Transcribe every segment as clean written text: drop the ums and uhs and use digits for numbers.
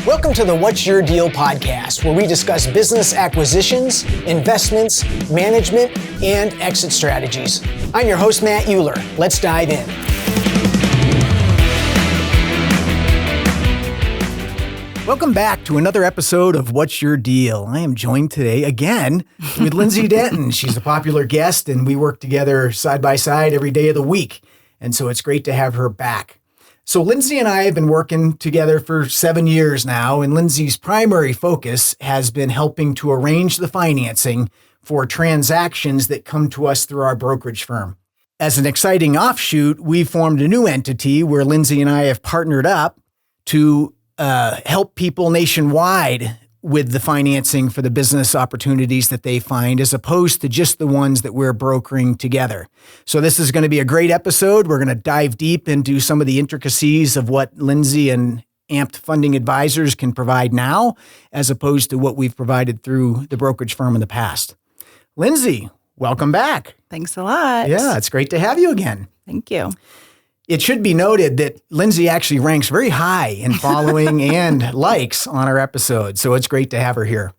Welcome to the What's Your Deal podcast, where we discuss business acquisitions, investments, management, and exit strategies. I'm your host, Matt Euler. Let's dive in. Welcome back to another episode of What's Your Deal. I am joined today again with Lindsay Denton. She's a popular guest, and we work together side by side every day of the week. And so it's great to have her back. So Lindsay and I have been working together for 7 years now, and Lindsay's primary focus has been helping to arrange the financing for transactions that come to us through our brokerage firm. As an exciting offshoot, we formed a new entity where Lindsay and I have partnered up to help people nationwide with the financing for the business opportunities that they find, as opposed to just the ones that we're brokering together. So this is going to be a great episode. We're going to dive deep into some of the intricacies of what Lindsay and Amped Funding Advisors can provide now, as opposed to what we've provided through the brokerage firm in the past. Lindsay, welcome back. Thanks a lot. Yeah, it's great to have you again. Thank you. It should be noted that Lindsay actually ranks very high in following and likes on our episodes, so it's great to have her here.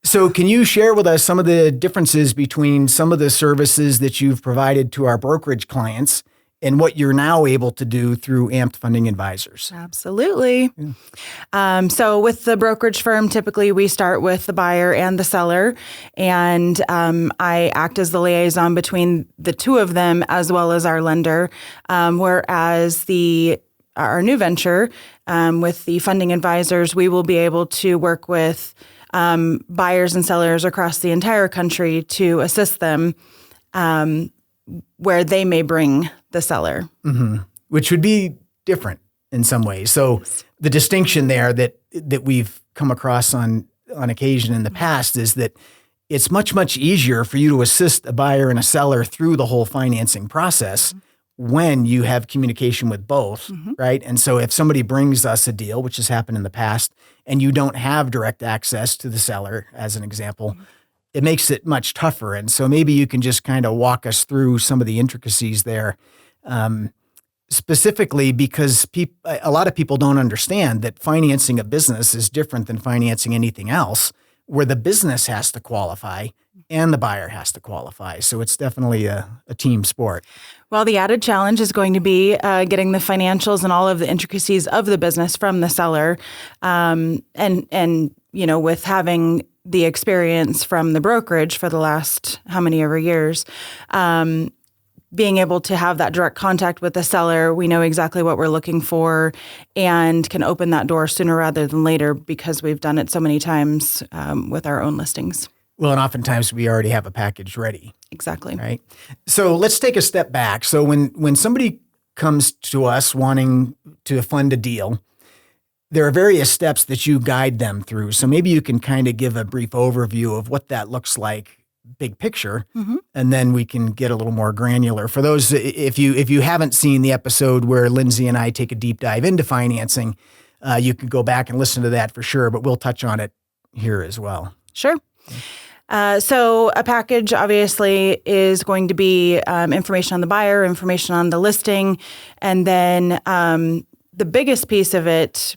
So can you share with us some of the differences between some of the services that you've provided to our brokerage clients and what you're now able to do through Amped Funding Advisors? Absolutely. Yeah. So with the brokerage firm, typically we start with the buyer and the seller, and I act as the liaison between the two of them as well as our lender, whereas our new venture with the funding advisors, we will be able to work with buyers and sellers across the entire country to assist them where they may bring the seller. Mm-hmm. Which would be different in some ways. So the distinction there that we've come across on occasion in the past is that it's much, much easier for you to assist a buyer and a seller through the whole financing process when you have communication with both, right? And so if somebody brings us a deal, which has happened in the past, and you don't have direct access to the seller, as an example, it makes it much tougher. And so maybe you can just kind of walk us through some of the intricacies there, specifically because a lot of people don't understand that financing a business is different than financing anything else, where the business has to qualify and the buyer has to qualify. So it's definitely a team sport. Well, the added challenge is going to be getting the financials and all of the intricacies of the business from the seller. And with having the experience from the brokerage for the last how many ever years, being able to have that direct contact with the seller, we know exactly what we're looking for and can open that door sooner rather than later because we've done it so many times with our own listings. Well, and oftentimes we already have a package ready. Exactly. Right. So let's take a step back. So when somebody comes to us wanting to fund a deal, there are various steps that you guide them through. So maybe you can kind of give a brief overview of what that looks like, big picture, and then we can get a little more granular. For those, if you haven't seen the episode where Lindsay and I take a deep dive into financing, you can go back and listen to that for sure, but we'll touch on it here as well. Sure. So a package obviously is going to be information on the buyer, information on the listing, and then the biggest piece of it,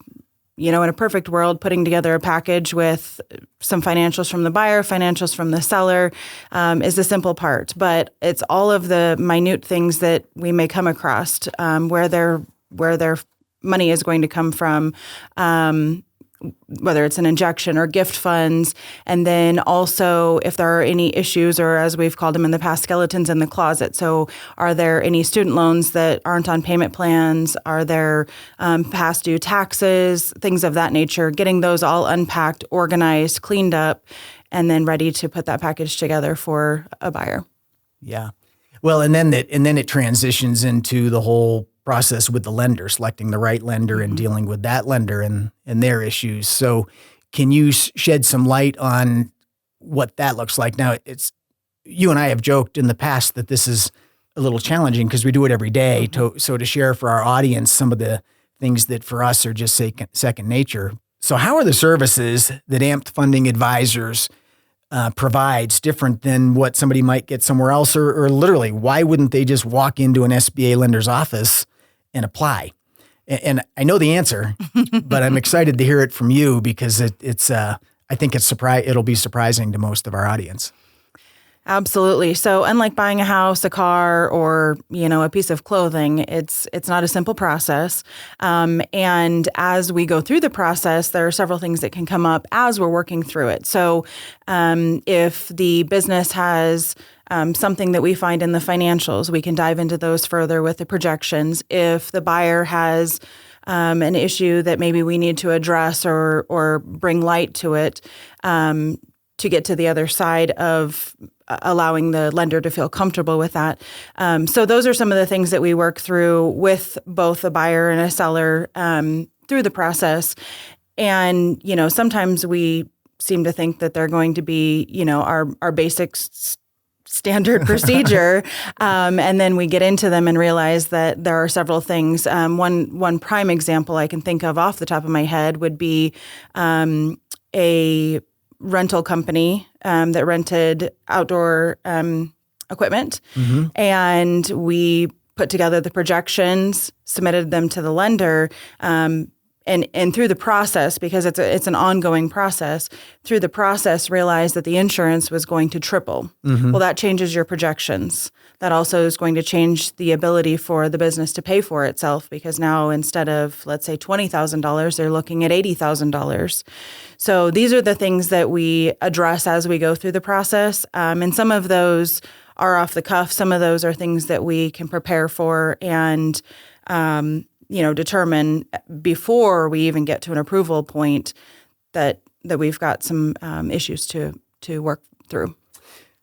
in a perfect world, putting together a package with some financials from the buyer, financials from the seller is the simple part. But it's all of the minute things that we may come across where their money is going to come from, whether it's an injection or gift funds. And then also if there are any issues, or as we've called them in the past, skeletons in the closet. So are there any student loans that aren't on payment plans? Are there past due taxes, things of that nature? Getting those all unpacked, organized, cleaned up, and then ready to put that package together for a buyer. Yeah. Well, and then it transitions into the whole process with the lender, selecting the right lender and dealing with that lender and their issues. So can you shed some light on what that looks like? Now, you and I have joked in the past that this is a little challenging because we do it every day. So to share for our audience some of the things that for us are just second nature. So how are the services that Amped Funding Advisors provides different than what somebody might get somewhere else? Or literally, why wouldn't they just walk into an SBA lender's office and apply? And I know the answer, but I'm excited to hear it from you because I think it'll be surprising to most of our audience. Absolutely. So unlike buying a house, a car, or, a piece of clothing, it's not a simple process. And as we go through the process, there are several things that can come up as we're working through it. So if the business has something that we find in the financials, we can dive into those further with the projections. If the buyer has an issue that maybe we need to address or bring light to it, to get to the other side of allowing the lender to feel comfortable with that. So those are some of the things that we work through with both a buyer and a seller through the process. And, sometimes we seem to think that they're going to be, our basic standard procedure. And then we get into them and realize that there are several things. One prime example I can think of off the top of my head would be a rental company that rented outdoor equipment. Mm-hmm. And we put together the projections, submitted them to the lender, and through the process, because it's an ongoing process, through the process realized that the insurance was going to triple. Mm-hmm. Well, that changes your projections. That also is going to change the ability for the business to pay for itself, because now instead of, let's say, $20,000, they're looking at $80,000. So these are the things that we address as we go through the process. And some of those are off the cuff. Some of those are things that we can prepare for and determine before we even get to an approval point that we've got some issues to work through.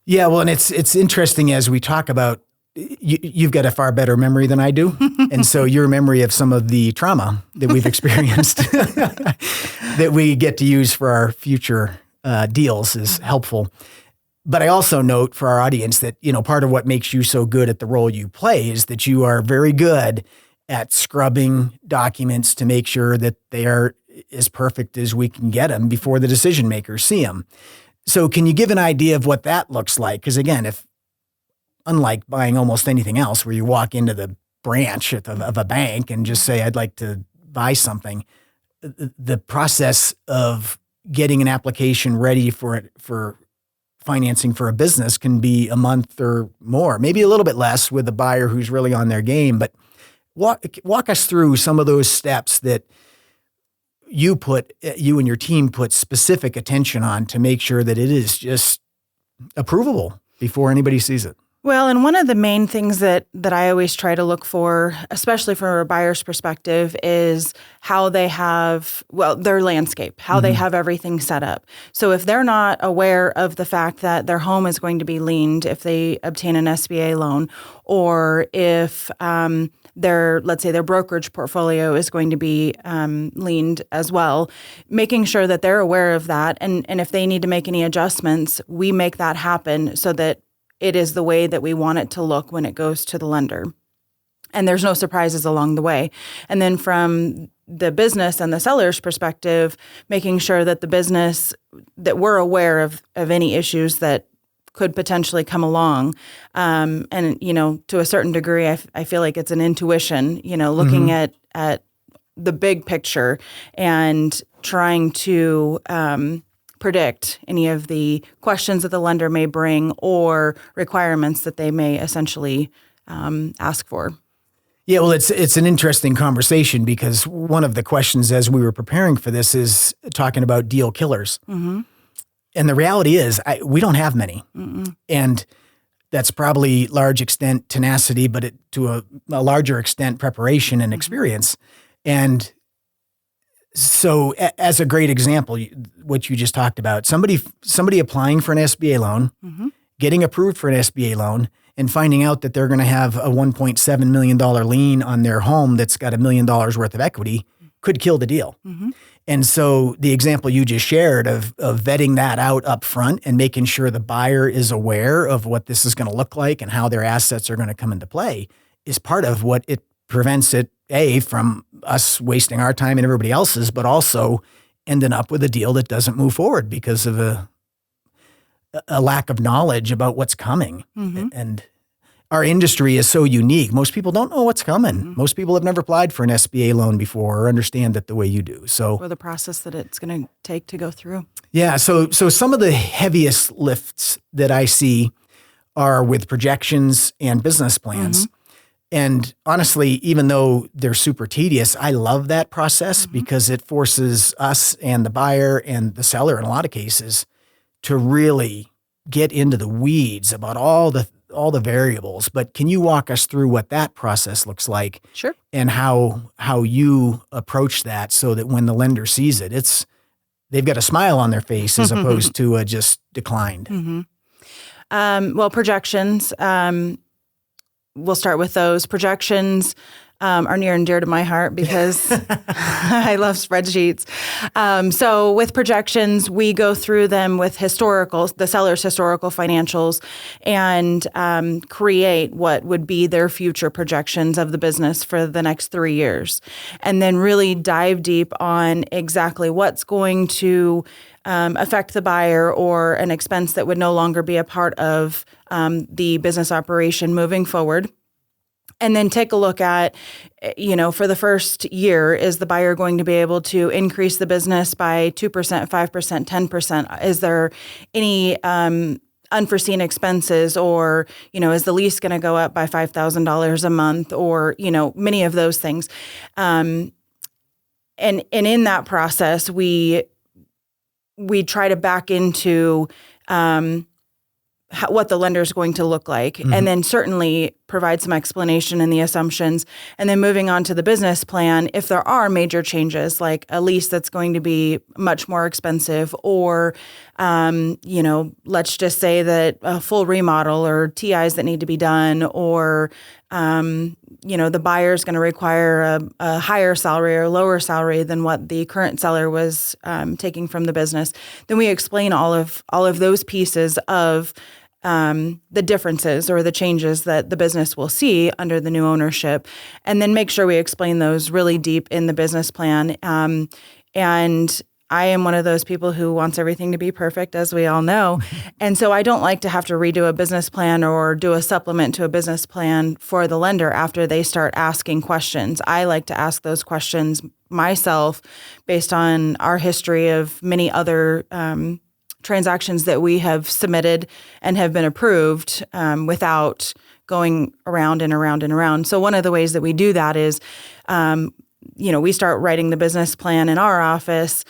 Yeah, well, and it's interesting as we talk about, you've got a far better memory than I do. And so your memory of some of the trauma that we've experienced that we get to use for our future deals is helpful. But I also note for our audience that, part of what makes you so good at the role you play is that you are very good at scrubbing documents to make sure that they are as perfect as we can get them before the decision makers see them. So can you give an idea of what that looks like? Because again, unlike buying almost anything else where you walk into the branch of a bank and just say, I'd like to buy something, the process of getting an application ready for financing for a business can be a month or more, maybe a little bit less with a buyer who's really on their game. But walk us through some of those steps that you and your team put specific attention on to make sure that it is just approvable before anybody sees it. Well, and one of the main things that I always try to look for, especially from a buyer's perspective, is how they have, their landscape, how they have everything set up. So if they're not aware of the fact that their home is going to be liened if they obtain an SBA loan, or if let's say their brokerage portfolio is going to be liened as well, making sure that they're aware of that. And if they need to make any adjustments, we make that happen so that it is the way that we want it to look when it goes to the lender. And there's no surprises along the way. And then from the business and the seller's perspective, making sure that the business, that we're aware of any issues that could potentially come along. And, to a certain degree, I feel like it's an intuition, looking at the big picture and trying to predict any of the questions that the lender may bring or requirements that they may essentially ask for. Yeah, well, it's an interesting conversation because one of the questions as we were preparing for this is talking about deal killers. Mm-hmm. And the reality is we don't have many. Mm-mm. And that's probably large extent tenacity, but to a larger extent preparation and experience. And so as a great example, what you just talked about, somebody applying for an SBA loan, getting approved for an SBA loan, and finding out that they're going to have a $1.7 million lien on their home that's got $1 million worth of equity could kill the deal. Mm-hmm. And so the example you just shared of vetting that out up front and making sure the buyer is aware of what this is going to look like and how their assets are going to come into play is part of what it prevents it, from us wasting our time and everybody else's, but also ending up with a deal that doesn't move forward because of a lack of knowledge about what's coming. Mm-hmm. And our industry is so unique. Most people don't know what's coming. Most people have never applied for an SBA loan before or understand it the way you do. So, or the process that it's going to take to go through. Yeah. So some of the heaviest lifts that I see are with projections and business plans. And honestly, even though they're super tedious, I love that process because it forces us and the buyer and the seller in a lot of cases to really get into the weeds about all the variables. But can you walk us through what that process looks like? Sure. And how you approach that so that when the lender sees it, they've got a smile on their face as opposed to just declined. Well, projections, we'll start with those. Projections are near and dear to my heart because I love spreadsheets. So with projections, we go through them with the seller's historical financials and create what would be their future projections of the business for the next 3 years. And then really dive deep on exactly what's going to affect the buyer or an expense that would no longer be a part of the business operation moving forward. And then take a look at, for the first year, is the buyer going to be able to increase the business by 2%, 5%, 10%? Is there any unforeseen expenses or, is the lease going to go up by $5,000 a month or, many of those things. And in that process, we try to back into what the lender is going to look like, and then certainly provide some explanation in the assumptions. And then moving on to the business plan, if there are major changes, like a lease that's going to be much more expensive, or, let's just say that a full remodel or TIs that need to be done, or, the buyer is going to require a higher salary or lower salary than what the current seller was taking from the business, then we explain all of those pieces of the differences or the changes that the business will see under the new ownership, and then make sure we explain those really deep in the business plan. And I am one of those people who wants everything to be perfect, as we all know. And so I don't like to have to redo a business plan or do a supplement to a business plan for the lender after they start asking questions. I like to ask those questions myself based on our history of many other transactions that we have submitted and have been approved without going around and around and around. So one of the ways that we do that is, we start writing the business plan in our office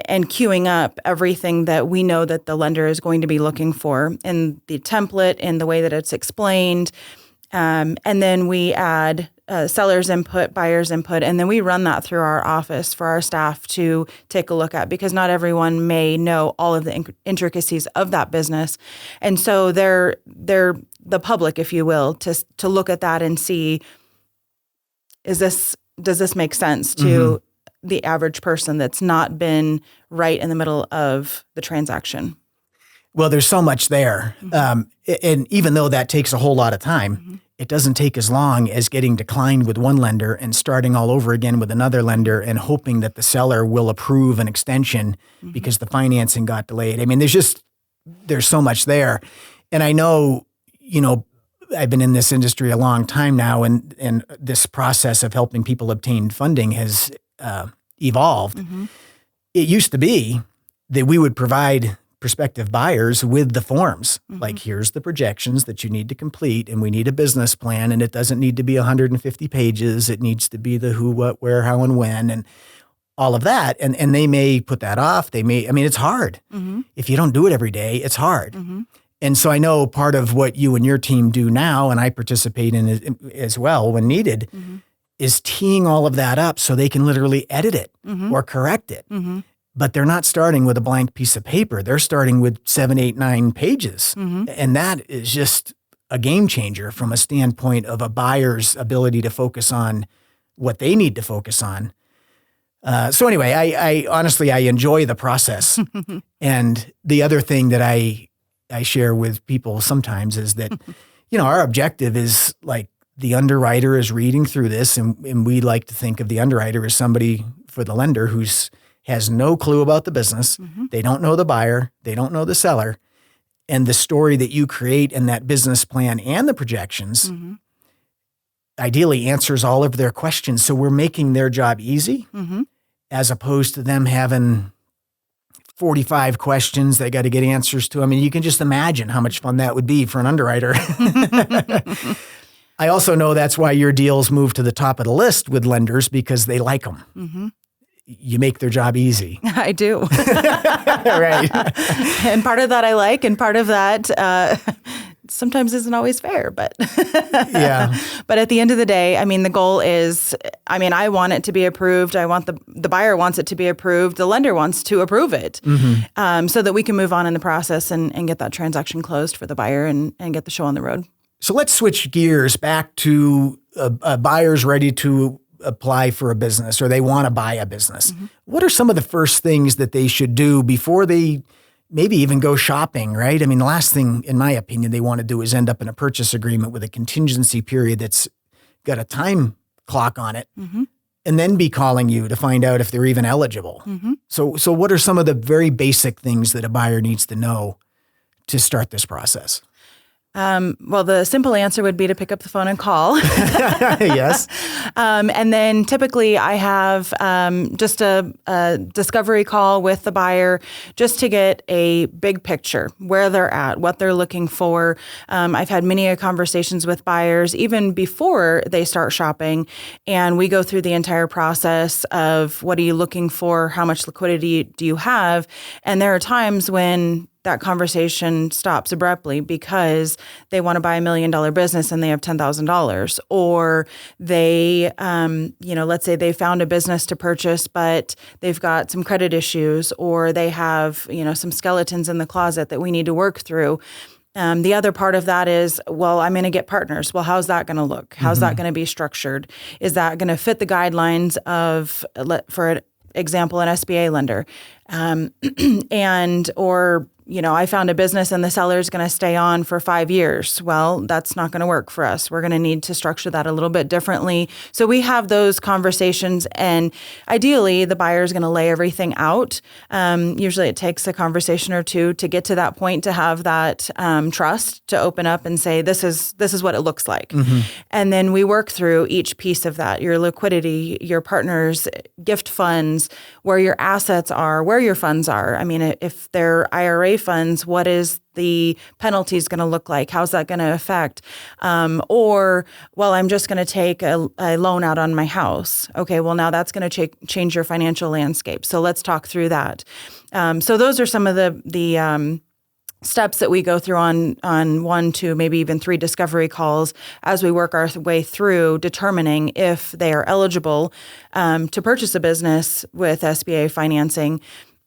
and queuing up everything that we know that the lender is going to be looking for in the template, in the way that it's explained. And then we add seller's input, buyer's input, and then we run that through our office for our staff to take a look at, because not everyone may know all of the intricacies of that business. And so they're the public, if you will, to look at that and see, does this make sense to the average person that's not been right in the middle of the transaction? Well, there's so much there. And even though that takes a whole lot of time, it doesn't take as long as getting declined with one lender and starting all over again with another lender and hoping that the seller will approve an extension because the financing got delayed. I mean, there's so much there. And I know, I've been in this industry a long time now, and this process of helping people obtain funding has evolved. It used to be that we would provide prospective buyers with the forms, like, here's the projections that you need to complete, and we need a business plan, and it doesn't need to be 150 pages. It needs to be the who, what, where, how, and when, and all of that. And they may put that off. It's hard. If you don't do it every day, it's hard. And so I know part of what you and your team do now, and I participate in it as well when needed, is teeing all of that up so they can literally edit it or correct it. But they're not starting with a blank piece of paper. They're starting with 7, 8, 9 pages. And that is just a game changer from a standpoint of a buyer's ability to focus on what they need to focus on. So anyway, I honestly enjoy the process. And the other thing that I share with people sometimes is that, our objective is, like, the underwriter is reading through this, and we like to think of the underwriter as somebody for the lender who's has no clue about the business. They don't know the buyer. They don't know the seller. And the story that you create in that business plan and the projections ideally answers all of their questions. So we're making their job easy as opposed to them having 45 questions they got to get answers to. I mean, you can just imagine how much fun that would be for an underwriter. I also know that's why your deals move to the top of the list with lenders, because they like them. You make their job easy. I do. Right. And part of that I like, and part of that sometimes isn't always fair, but Yeah. But at the end of the day, I mean, the goal is, I mean, I want it to be approved. I want the buyer wants it to be approved. The lender wants to approve it, so that we can move on in the process and get that transaction closed for the buyer and get the show on the road. So let's switch gears back to a buyer's ready to apply for a business, or they want to buy a business. What are some of the first things that they should do before they maybe even go shopping, right? I mean, the last thing, in my opinion, they want to do is end up in a purchase agreement with a contingency period that's got a time clock on it, and then be calling you to find out if they're even eligible. So what are some of the very basic things that a buyer needs to know to start this process? Well, the simple answer would be to pick up the phone and call. Yes. And then typically I have just a discovery call with the buyer just to get a big picture, where they're at, what they're looking for. I've had many conversations with buyers even before they start shopping, and we go through the entire process of what are you looking for, how much liquidity do you have, and there are times when that conversation stops abruptly because they want to buy $1 million business and they have $10,000, or they, let's say they found a business to purchase, but they've got some credit issues, or they have, some skeletons in the closet that we need to work through. The other part of that is, well, I'm going to get partners. Well, how's that going to look? How's that going to be structured? Is that going to fit the guidelines of, for example, an SBA lender? I found a business and the seller is going to stay on for 5 years. Well, that's not going to work for us. We're going to need to structure that a little bit differently. So we have those conversations, and ideally the buyer is going to lay everything out. Usually it takes a conversation or two to get to that point, to have that trust to open up and say, this is what it looks like. And then we work through each piece of that, your liquidity, your partners, gift funds, where your assets are, where your funds are. I mean, if they're IRA funds, what is the penalties going to look like? How's that going to affect? I'm just going to take a loan out on my house. Okay, well, now that's going to change your financial landscape. So let's talk through that. So those are some of the steps that we go through on 1, 2, maybe even 3 discovery calls as we work our way through determining if they are eligible to purchase a business with SBA financing,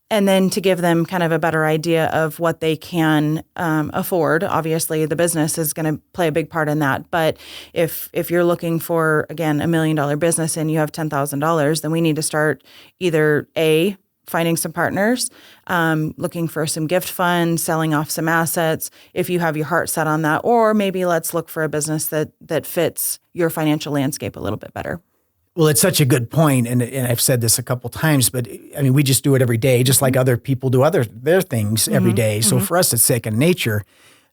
and then to give them kind of a better idea of what they can afford. Obviously, the business is going to play a big part in that. But if you're looking for, again, $1 million business and you have $10,000, then we need to start either A, finding some partners, looking for some gift funds, selling off some assets, if you have your heart set on that, or maybe let's look for a business that fits your financial landscape a little bit better. Well, it's such a good point, and I've said this a couple times, but I mean, we just do it every day, just like other people do their things every day. So for us, it's second nature.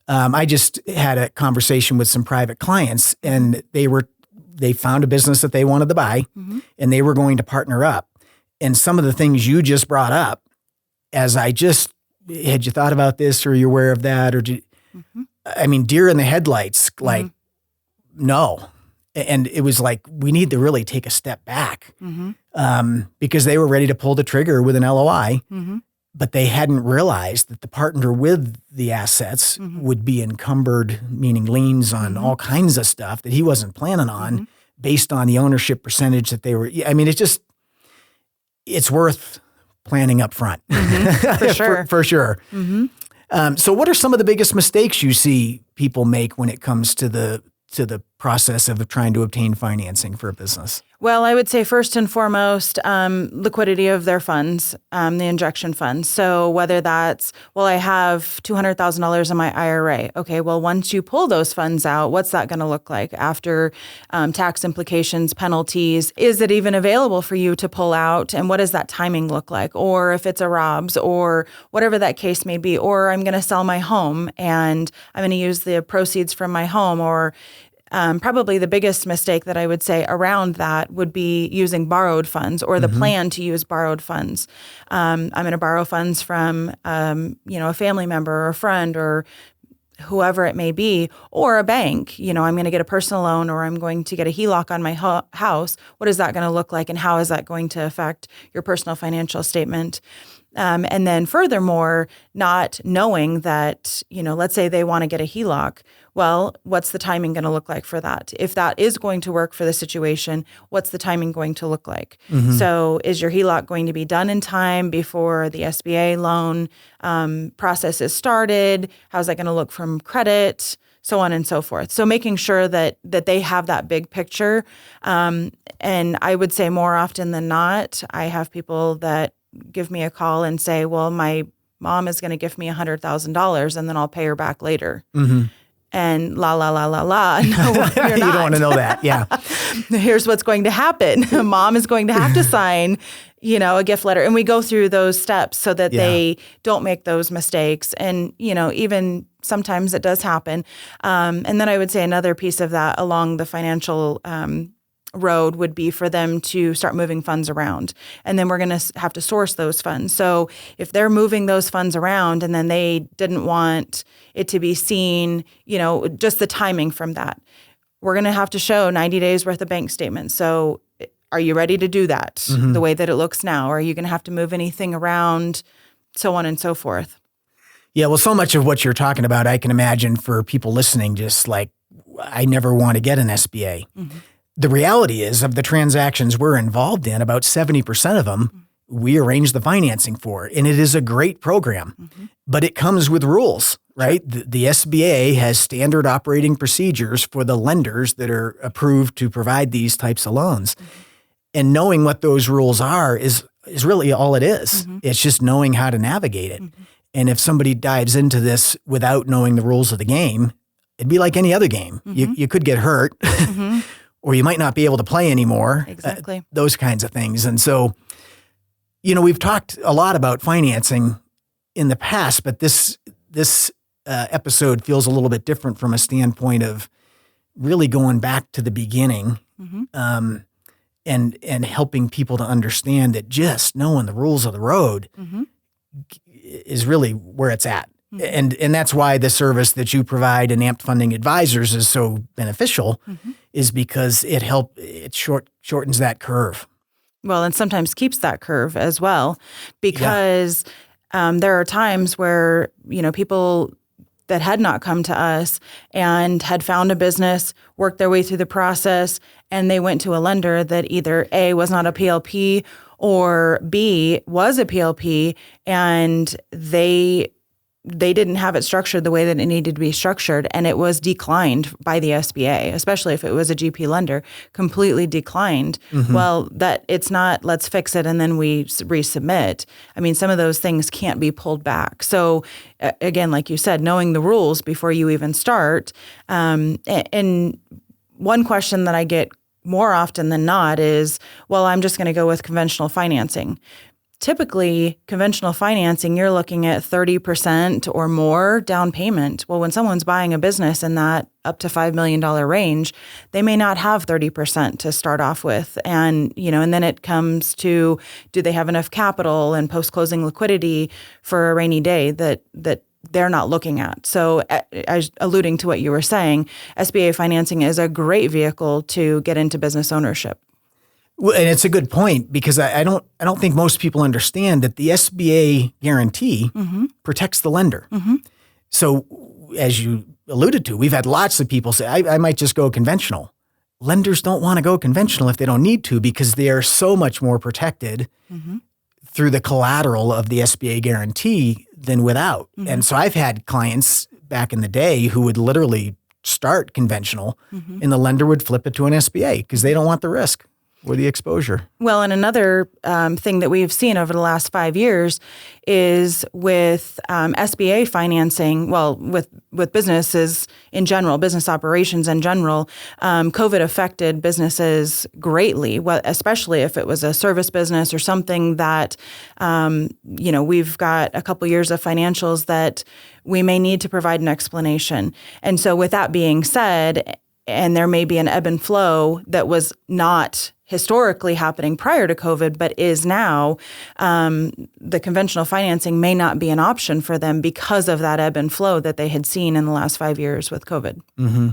I just had a conversation with some private clients, and they found a business that they wanted to buy, and they were going to partner up. And some of the things you just brought up, had you thought about this, or are you aware of that, or I mean, deer in the headlights, like, no. And it was like, we need to really take a step back because they were ready to pull the trigger with an LOI, but they hadn't realized that the partner with the assets would be encumbered, meaning liens on all kinds of stuff that he wasn't planning on based on the ownership percentage that they were. I mean, it's worth planning up front. For sure. for sure. So what are some of the biggest mistakes you see people make when it comes to the process of trying to obtain financing for a business? Well, I would say first and foremost, liquidity of their funds, the injection funds. So whether that's, well, I have $200,000 in my IRA. Okay, well, once you pull those funds out, what's that going to look like after tax implications, penalties? Is it even available for you to pull out? And what does that timing look like? Or if it's a Rob's or whatever that case may be, or I'm going to sell my home and I'm going to use the proceeds from my home, or probably the biggest mistake that I would say around that would be using borrowed funds or the plan to use borrowed funds. I'm going to borrow funds from, a family member or a friend or whoever it may be, or a bank. I'm going to get a personal loan or I'm going to get a HELOC on my house. What is that going to look like and how is that going to affect your personal financial statement? And then furthermore, not knowing that, let's say they want to get a HELOC. Well, what's the timing going to look like for that? If that is going to work for the situation, what's the timing going to look like? So is your HELOC going to be done in time before the SBA loan process is started? How's that going to look from credit? So on and so forth. So making sure that they have that big picture. And I would say more often than not, I have people that give me a call and say, well, my mom is going to give me $100,000 and then I'll pay her back later. And la, la, la, la, la. No, you're not. You don't want to know that. Yeah. Here's what's going to happen. Mom is going to have to sign, a gift letter. And we go through those steps so that they don't make those mistakes. And, even sometimes it does happen. And then I would say another piece of that along the financial road would be for them to start moving funds around. And then we're going to have to source those funds. So if they're moving those funds around and then they didn't want it to be seen, just the timing from that, we're going to have to show 90 days worth of bank statements. So are you ready to do that the way that it looks now? Or are you going to have to move anything around, so on and so forth? Yeah, well, so much of what you're talking about, I can imagine for people listening, just like, I never want to get an SBA. The reality is, of the transactions we're involved in, about 70% of them we arrange the financing for. And it is a great program, but it comes with rules, right? The SBA has standard operating procedures for the lenders that are approved to provide these types of loans. And knowing what those rules are is really all it is. It's just knowing how to navigate it. And if somebody dives into this without knowing the rules of the game, it'd be like any other game. You could get hurt. Or you might not be able to play anymore. Exactly. Those kinds of things. And so, we've talked a lot about financing in the past, but this episode feels a little bit different from a standpoint of really going back to the beginning and helping people to understand that just knowing the rules of the road is really where it's at. And that's why the service that you provide in Amped Funding Advisors is so beneficial, is because it shortens that curve. Well, and sometimes keeps that curve as well, because there are times where, people that had not come to us and had found a business, worked their way through the process, and they went to a lender that either A, was not a PLP, or B, was a PLP, and they didn't have it structured the way that it needed to be structured, and it was declined by the SBA, especially if it was a GP lender, completely declined. Well, that it's not, let's fix it and then we resubmit. I mean, some of those things can't be pulled back. So again, like you said, knowing the rules before you even start. And one question that I get more often than not is, well, I'm just going to go with conventional financing. Typically, conventional financing, you're looking at 30% or more down payment. Well, when someone's buying a business in that up to $5 million range, they may not have 30% to start off with. And, and then it comes to, do they have enough capital and post-closing liquidity for a rainy day that they're not looking at. So as alluding to what you were saying, SBA financing is a great vehicle to get into business ownership. Well, and it's a good point, because I don't think most people understand that the SBA guarantee protects the lender. So as you alluded to, we've had lots of people say, I might just go conventional. Lenders don't want to go conventional if they don't need to, because they are so much more protected through the collateral of the SBA guarantee than without. And so I've had clients back in the day who would literally start conventional, and the lender would flip it to an SBA because they don't want the risk or the exposure. Well, and another thing that we've seen over the last 5 years is with SBA financing, well, with businesses in general, business operations in general, COVID affected businesses greatly, especially if it was a service business or something that, we've got a couple years of financials that we may need to provide an explanation. And so with that being said, and there may be an ebb and flow that was not historically happening prior to COVID, but is now, the conventional financing may not be an option for them because of that ebb and flow that they had seen in the last 5 years with COVID. Mm-hmm.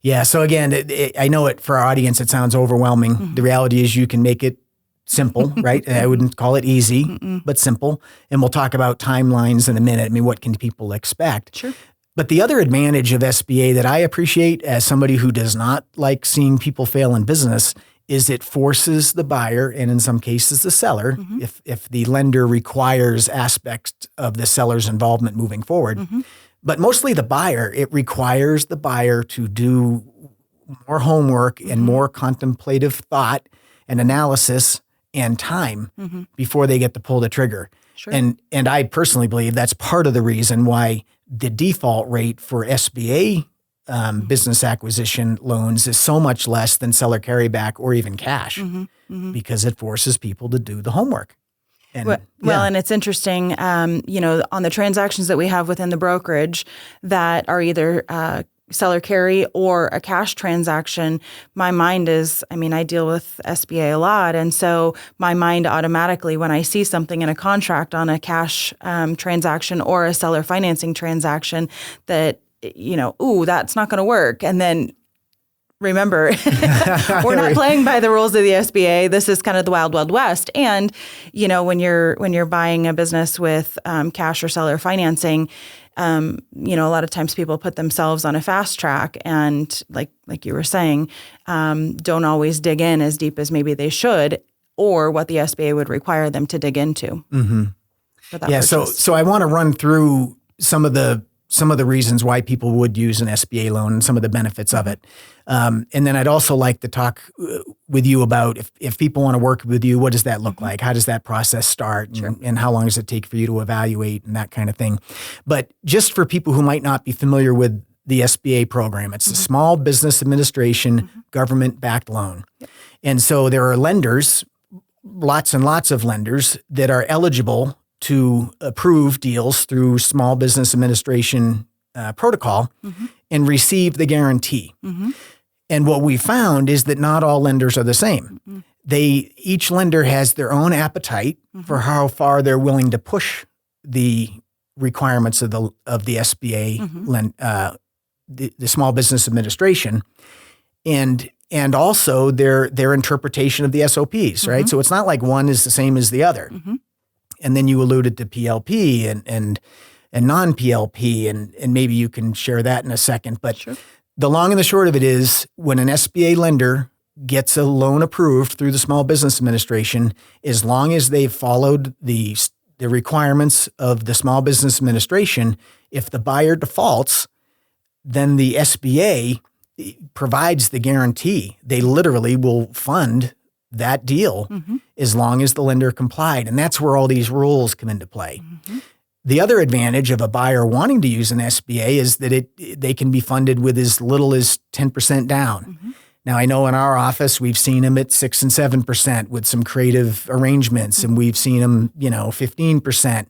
Yeah. So again, I know it for our audience, it sounds overwhelming. The reality is you can make it simple, right? I wouldn't call it easy, but simple. And we'll talk about timelines in a minute. I mean, what can people expect? Sure. But the other advantage of SBA that I appreciate as somebody who does not like seeing people fail in business is it forces the buyer, and in some cases the seller, if the lender requires aspects of the seller's involvement moving forward, but mostly the buyer, it requires the buyer to do more homework and more contemplative thought and analysis and time before they get to pull the trigger. Sure. And I personally believe that's part of the reason why the default rate for SBA business acquisition loans is so much less than seller carryback or even cash because it forces people to do the homework. And, and it's interesting, on the transactions that we have within the brokerage that are either seller carry or a cash transaction, my mind is, I deal with SBA a lot. And so my mind automatically, when I see something in a contract on a cash transaction or a seller financing transaction that, that's not going to work. And then remember, we're not playing by the rules of the SBA. This is kind of the wild, wild west. And, when you're buying a business with cash or seller financing, a lot of times people put themselves on a fast track and like you were saying, don't always dig in as deep as maybe they should or what the SBA would require them to dig into. Yeah. So I want to run through some of the reasons why people would use an SBA loan and some of the benefits of it. And then I'd also like to talk with you about if people want to work with you, what does that look like? How does that process start? Sure. And how long does it take for you to evaluate and that kind of thing? But just for people who might not be familiar with the SBA program, it's a Small Business Administration government-backed loan. Yep. And so there are lenders, lots and lots of lenders that are eligible to approve deals through Small Business Administration protocol and receive the guarantee. And what we found is that not all lenders are the same. Each lender has their own appetite for how far they're willing to push the requirements of the SBA, the Small Business Administration, and also their interpretation of the SOPs, right? So it's not like one is the same as the other. And then you alluded to PLP and non-PLP, and maybe you can share that in a second. But sure. The long and the short of it is when an SBA lender gets a loan approved through the Small Business Administration, as long as they've followed the requirements of the Small Business Administration, if the buyer defaults, then the SBA provides the guarantee. They literally will fund that deal as long as the lender complied. And that's where all these rules come into play. The other advantage of a buyer wanting to use an SBA is that they can be funded with as little as 10% down. Now, I know in our office, we've seen them at 6 and 7% with some creative arrangements, and we've seen them, 15%.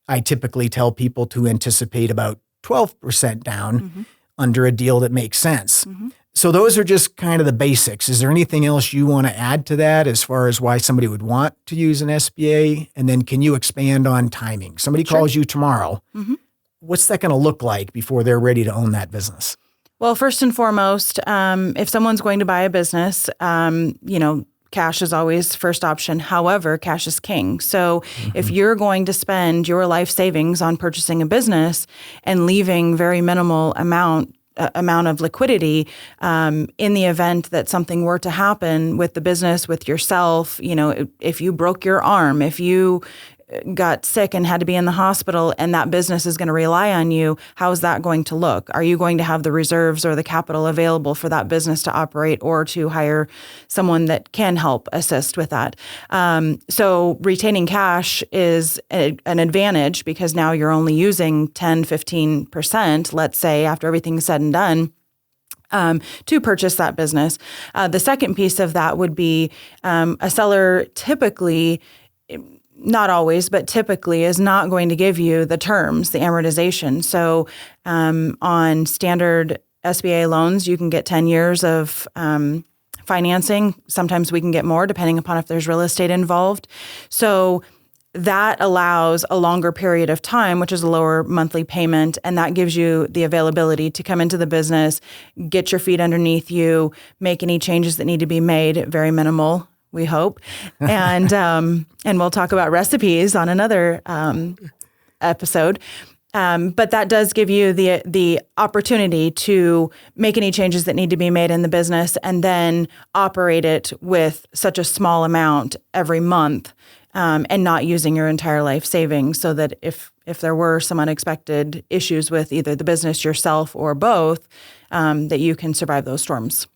I typically tell people to anticipate about 12% down under a deal that makes sense. So those are just kind of the basics. Is there anything else you want to add to that as far as why somebody would want to use an SBA? And then can you expand on timing? Somebody calls you tomorrow. What's that going to look like before they're ready to own that business? Well, first and foremost, if someone's going to buy a business, cash is always first option. However, cash is king. So if you're going to spend your life savings on purchasing a business and leaving very minimal amount of liquidity in the event that something were to happen with the business, with yourself, if you broke your arm, if you got sick and had to be in the hospital and that business is going to rely on you, how is that going to look? Are you going to have the reserves or the capital available for that business to operate or to hire someone that can help assist with that? So retaining cash is an advantage because now you're only using 10, 15%, let's say, after everything's said and done, to purchase that business. The second piece of that would be a seller typically, not always, but typically is not going to give you the terms, the amortization. So on standard SBA loans, you can get 10 years of financing. Sometimes we can get more depending upon if there's real estate involved. So that allows a longer period of time, which is a lower monthly payment, and that gives you the availability to come into the business, get your feet underneath you, make any changes that need to be made, very minimal, we hope. And we'll talk about recipes on another episode. But that does give you the opportunity to make any changes that need to be made in the business and then operate it with such a small amount every month and not using your entire life savings, so that if there were some unexpected issues with either the business, yourself, or both, that you can survive those storms.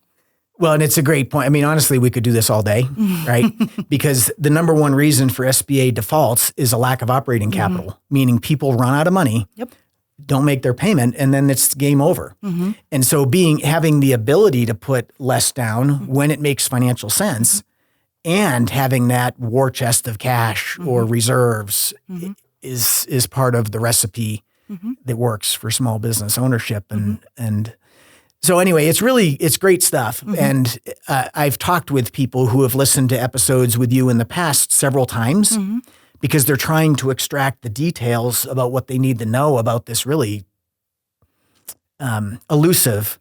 Well, and it's a great point. I mean, honestly, we could do this all day, right? Because the number one reason for SBA defaults is a lack of operating capital, meaning people run out of money, don't make their payment, and then it's game over. And so having the ability to put less down when it makes financial sense and having that war chest of cash or reserves is part of the recipe that works for small business ownership. And so anyway, it's great stuff. And I've talked with people who have listened to episodes with you in the past several times because they're trying to extract the details about what they need to know about this really elusive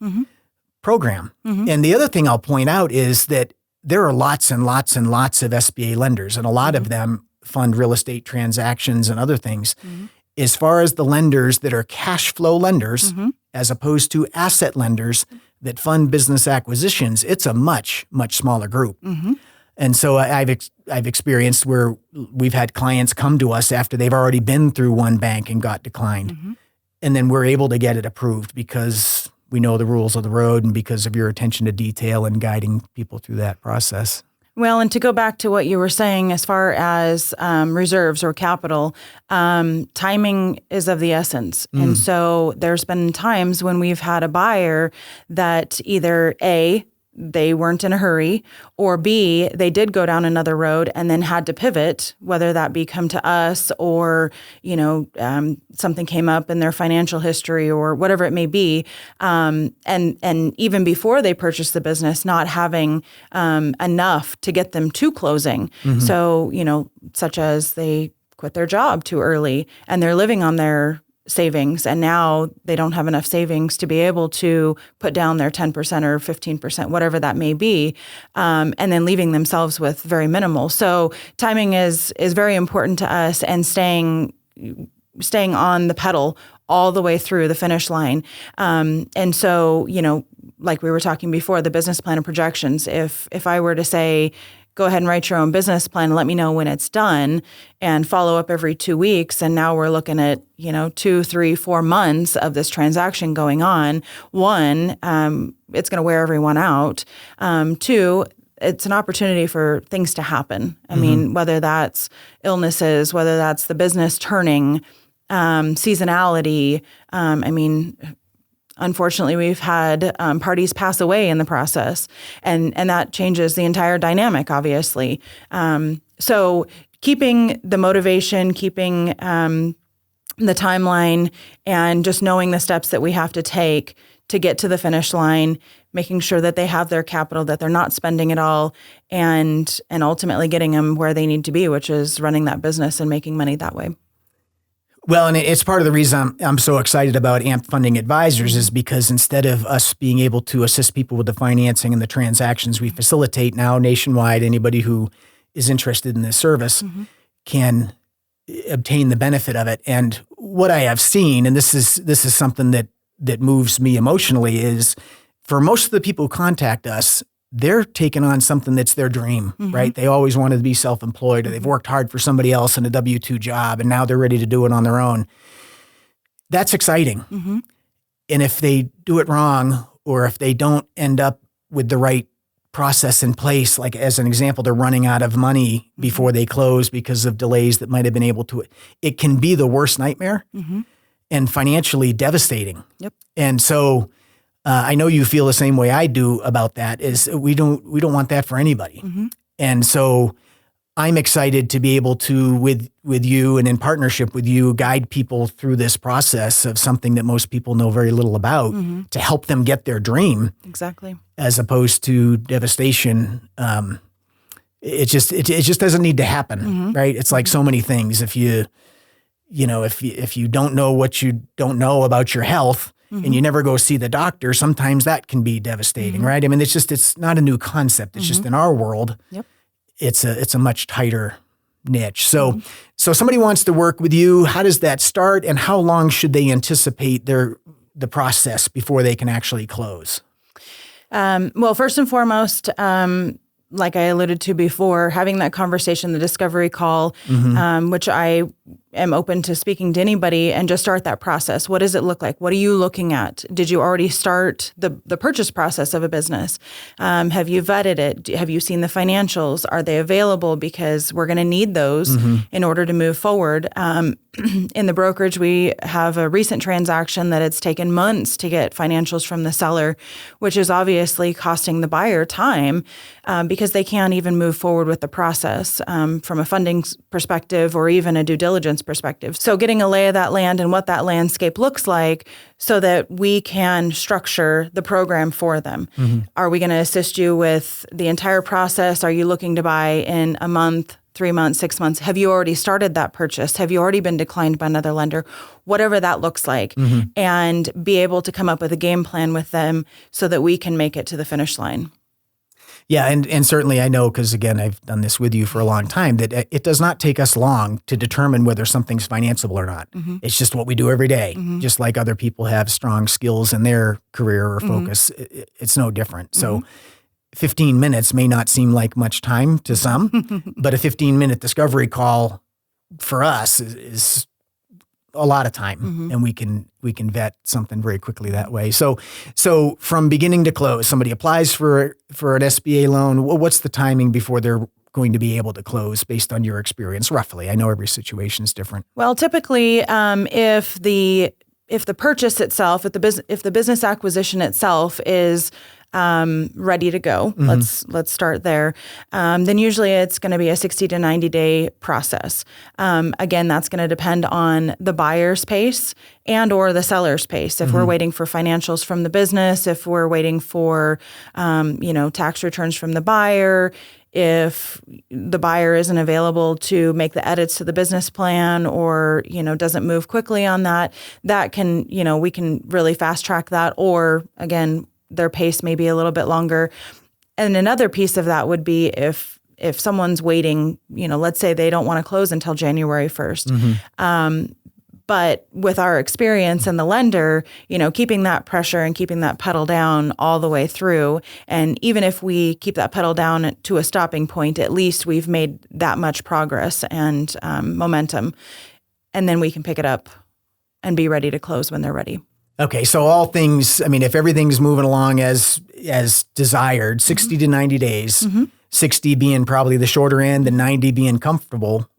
program. And the other thing I'll point out is that there are lots and lots and lots of SBA lenders, and a lot of them fund real estate transactions and other things. As far as the lenders that are cash flow lenders, as opposed to asset lenders that fund business acquisitions, it's a much, much smaller group. And so I've experienced where we've had clients come to us after they've already been through one bank and got declined. And then we're able to get it approved because we know the rules of the road and because of your attention to detail and guiding people through that process. Well, and to go back to what you were saying as far as reserves or capital, timing is of the essence. And so there's been times when we've had a buyer that either A, they weren't in a hurry, or B, they did go down another road and then had to pivot, whether that be come to us or, something came up in their financial history or whatever it may be. And even before they purchased the business, not having enough to get them to closing. So, such as they quit their job too early and they're living on their savings, and now they don't have enough savings to be able to put down their 10% or 15%, whatever that may be, and then leaving themselves with very minimal. So timing is very important to us, and staying on the pedal all the way through the finish line. And so, like we were talking before, the business plan and projections, if I were to say, go ahead and write your own business plan and let me know when it's done, and follow up every 2 weeks. And now we're looking at, 2, 3, 4 months of this transaction going on. One, it's going to wear everyone out. Two, it's an opportunity for things to happen. I mean, whether that's illnesses, whether that's the business turning, seasonality. Unfortunately, we've had parties pass away in the process, and that changes the entire dynamic, obviously. So keeping the motivation, keeping the timeline, and just knowing the steps that we have to take to get to the finish line, making sure that they have their capital, that they're not spending it all, and ultimately getting them where they need to be, which is running that business and making money that way. Well, and it's part of the reason I'm so excited about AMP Funding Advisors is because instead of us being able to assist people with the financing and the transactions we facilitate now nationwide, anybody who is interested in this service can obtain the benefit of it. And what I have seen, and this is something that moves me emotionally, is for most of the people who contact us, they're taking on something that's their dream, right? They always wanted to be self-employed, or they've worked hard for somebody else in a W-2 job, and now they're ready to do it on their own. That's exciting. And if they do it wrong, or if they don't end up with the right process in place, like as an example, they're running out of money before they close because of delays that might have been able to, it can be the worst nightmare and financially devastating. And so I know you feel the same way I do about that, is we don't want that for anybody. And so I'm excited to be able to, with you and in partnership with you, guide people through this process of something that most people know very little about, to help them get their dream. Exactly. As opposed to devastation. It just doesn't need to happen, right? It's like so many things. If you don't know what you don't know about your health, and you never go see the doctor, sometimes that can be devastating, right? I mean, it's not a new concept. It's just in our world, it's a much tighter niche. So somebody wants to work with you. How does that start, and how long should they anticipate the process before they can actually close? Well, first and foremost, like I alluded to before, having that conversation, the discovery call, which I am open to speaking to anybody, and just start that process. What does it look like? What are you looking at? Did you already start the purchase process of a business? Have you vetted it? Have you seen the financials? Are they available? Because we're going to need those in order to move forward. In the brokerage, we have a recent transaction that it's taken months to get financials from the seller, which is obviously costing the buyer time because they can't even move forward with the process from a funding perspective or even a due diligence perspective. So getting a lay of that land and what that landscape looks like so that we can structure the program for them. Are we going to assist you with the entire process? Are you looking to buy in a month, 3 months, 6 months? Have you already started that purchase? Have you already been declined by another lender? Whatever that looks like, and be able to come up with a game plan with them so that we can make it to the finish line. Yeah, and certainly I know, because again, I've done this with you for a long time, that it does not take us long to determine whether something's financeable or not. It's just what we do every day. Just like other people have strong skills in their career or focus, it's no different. So 15 minutes may not seem like much time to some, but a 15-minute discovery call for us is a lot of time, and we can vet something very quickly that way. So from beginning to close, somebody applies for an SBA loan. What's the timing before they're going to be able to close, based on your experience, roughly? I know every situation is different. Well, typically, if the purchase itself, if the business acquisition itself is ready to go, let's start there. Then usually it's going to be a 60 to 90 day process. Again, that's going to depend on the buyer's pace and or the seller's pace. If we're waiting for financials from the business, if we're waiting for, tax returns from the buyer, if the buyer isn't available to make the edits to the business plan or, doesn't move quickly on that can, we can really fast track that. Or again, their pace may be a little bit longer. And another piece of that would be if someone's waiting, let's say they don't want to close until January 1st. But with our experience and the lender, keeping that pressure and keeping that pedal down all the way through. And even if we keep that pedal down to a stopping point, at least we've made that much progress and momentum. And then we can pick it up and be ready to close when they're ready. Okay, so all things, if everything's moving along as desired, 60 to 90 days, 60 being probably the shorter end and 90 being comfortable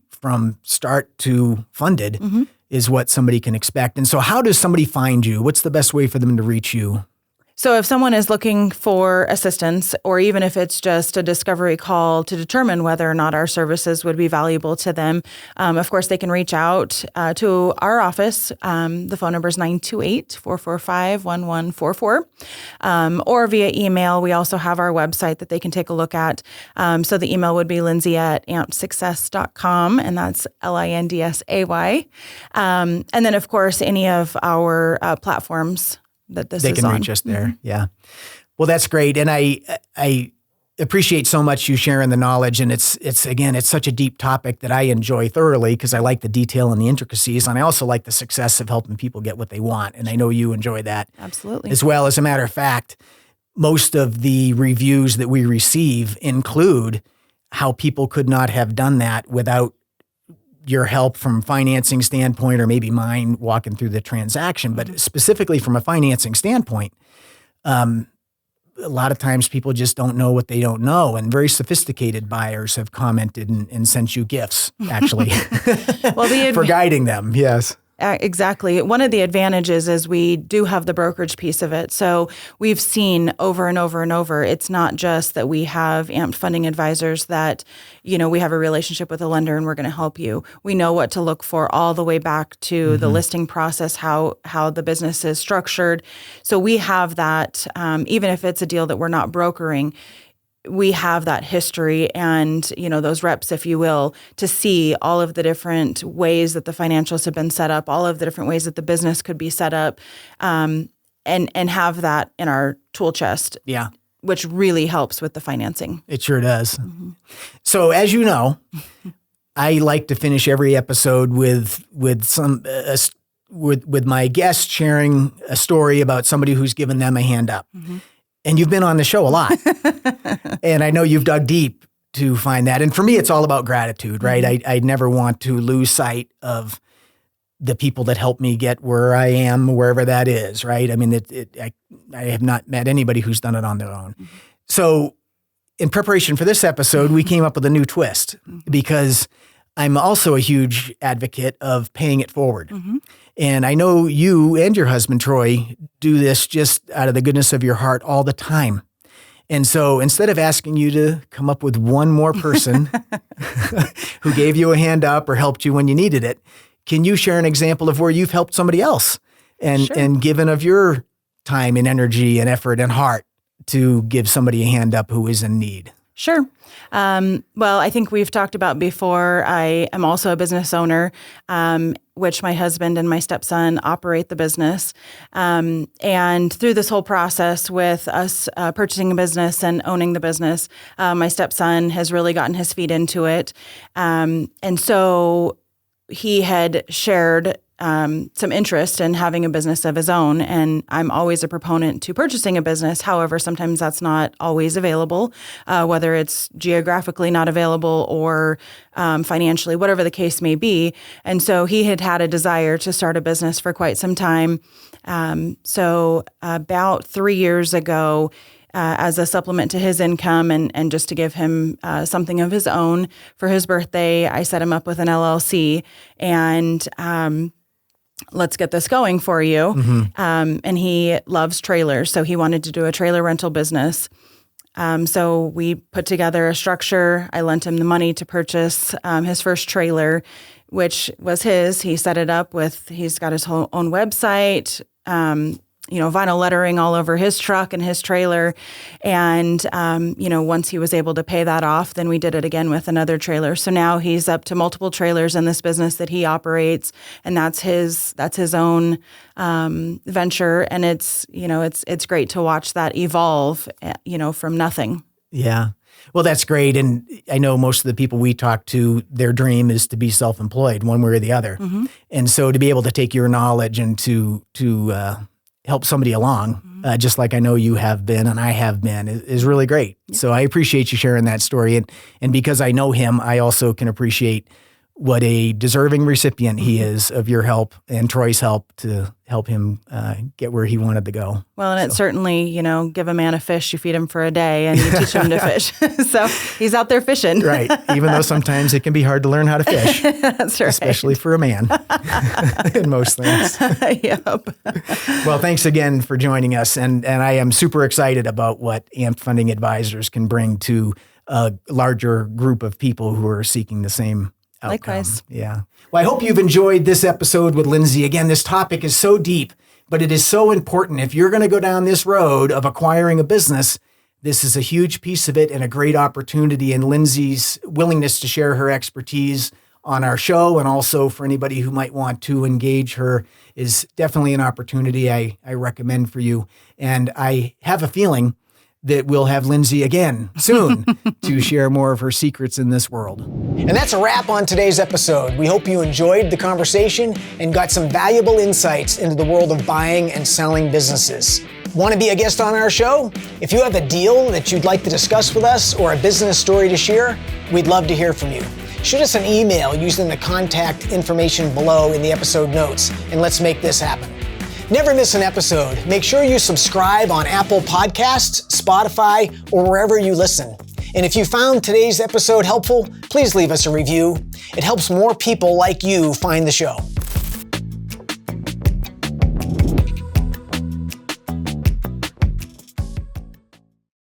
from start to funded is what somebody can expect. And so how does somebody find you? What's the best way for them to reach you? So if someone is looking for assistance, or even if it's just a discovery call to determine whether or not our services would be valuable to them, of course, they can reach out to our office. The phone number is 928-445-1144, or via email. We also have our website that they can take a look at. So the email would be lindsay@ampsuccess.com, and that's LINDSAY. And then, of course, any of our platforms that this they is can on. reach us there. Yeah. Well, that's great. And I appreciate so much you sharing the knowledge. And it's such a deep topic that I enjoy thoroughly, because I like the detail and the intricacies. And I also like the success of helping people get what they want. And I know you enjoy that. Absolutely. As well. As a matter of fact, most of the reviews that we receive include how people could not have done that without your help from financing standpoint, or maybe mine walking through the transaction. But specifically from a financing standpoint, a lot of times people just don't know what they don't know. And very sophisticated buyers have commented and sent you gifts, actually, for guiding them. Yes. Exactly. One of the advantages is we do have the brokerage piece of it. So we've seen over and over and over, it's not just that we have amped funding advisors that, we have a relationship with a lender and we're going to help you. We know what to look for all the way back to the listing process, how the business is structured. So we have that, even if it's a deal that we're not brokering, we have that history and, those reps, if you will, to see all of the different ways that the financials have been set up, all of the different ways that the business could be set up, and have that in our tool chest. Yeah. Which really helps with the financing. It sure does. So as you know, I like to finish every episode with my guest sharing a story about somebody who's given them a hand up. And you've been on the show a lot. And I know you've dug deep to find that. And for me, it's all about gratitude, right? I never want to lose sight of the people that helped me get where I am, wherever that is, right? I mean, I have not met anybody who's done it on their own. So in preparation for this episode, we came up with a new twist because I'm also a huge advocate of paying it forward. And I know you and your husband, Troy, do this just out of the goodness of your heart all the time. And so instead of asking you to come up with one more person who gave you a hand up or helped you when you needed it, can you share an example of where you've helped somebody else and given of your time and energy and effort and heart to give somebody a hand up who is in need? Sure. Well, I think we've talked about before, I am also a business owner, which my husband and my stepson operate the business. And through this whole process with us purchasing a business and owning the business, my stepson has really gotten his feet into it. And so he had shared some interest in having a business of his own. And I'm always a proponent to purchasing a business. However, sometimes that's not always available, whether it's geographically not available or financially, whatever the case may be. And so he had a desire to start a business for quite some time. So about 3 years ago, as a supplement to his income and just to give him something of his own for his birthday, I set him up with an LLC and let's get this going for you. And he loves trailers, so he wanted to do a trailer rental business. So we put together a structure. I lent him the money to purchase his first trailer, which was his. He set it up he's got his own website, vinyl lettering all over his truck and his trailer. And, once he was able to pay that off, then we did it again with another trailer. So now he's up to multiple trailers in this business that he operates, and that's his own venture. And it's great to watch that evolve, from nothing. Yeah. Well, that's great. And I know most of the people we talk to, their dream is to be self-employed one way or the other. And so to be able to take your knowledge and to help somebody along, just like I know you have been and I have been, is really great. Yeah. So I appreciate you sharing that story. And because I know him, I also can appreciate what a deserving recipient he is of your help and Troy's help to help him get where he wanted to go. Well, and it's certainly, give a man a fish, you feed him for a day, and you teach him to fish. So he's out there fishing. Right. Even though sometimes it can be hard to learn how to fish. That's right. Especially for a man in most things. Yep. Well, thanks again for joining us. And I am super excited about what Amped Funding Advisors can bring to a larger group of people who are seeking the same outcome. Likewise. Yeah. Well, I hope you've enjoyed this episode with Lindsay. Again, this topic is so deep, but it is so important. If you're going to go down this road of acquiring a business, this is a huge piece of it and a great opportunity. And Lindsay's willingness to share her expertise on our show, and also for anybody who might want to engage her, is definitely an opportunity I recommend for you. And I have a feeling that we'll have Lindsay again soon to share more of her secrets in this world. And that's a wrap on today's episode. We hope you enjoyed the conversation and got some valuable insights into the world of buying and selling businesses. Want to be a guest on our show? If you have a deal that you'd like to discuss with us or a business story to share, we'd love to hear from you. Shoot us an email using the contact information below in the episode notes, and let's make this happen. Never miss an episode. Make sure you subscribe on Apple Podcasts, Spotify, or wherever you listen. And if you found today's episode helpful, please leave us a review. It helps more people like you find the show.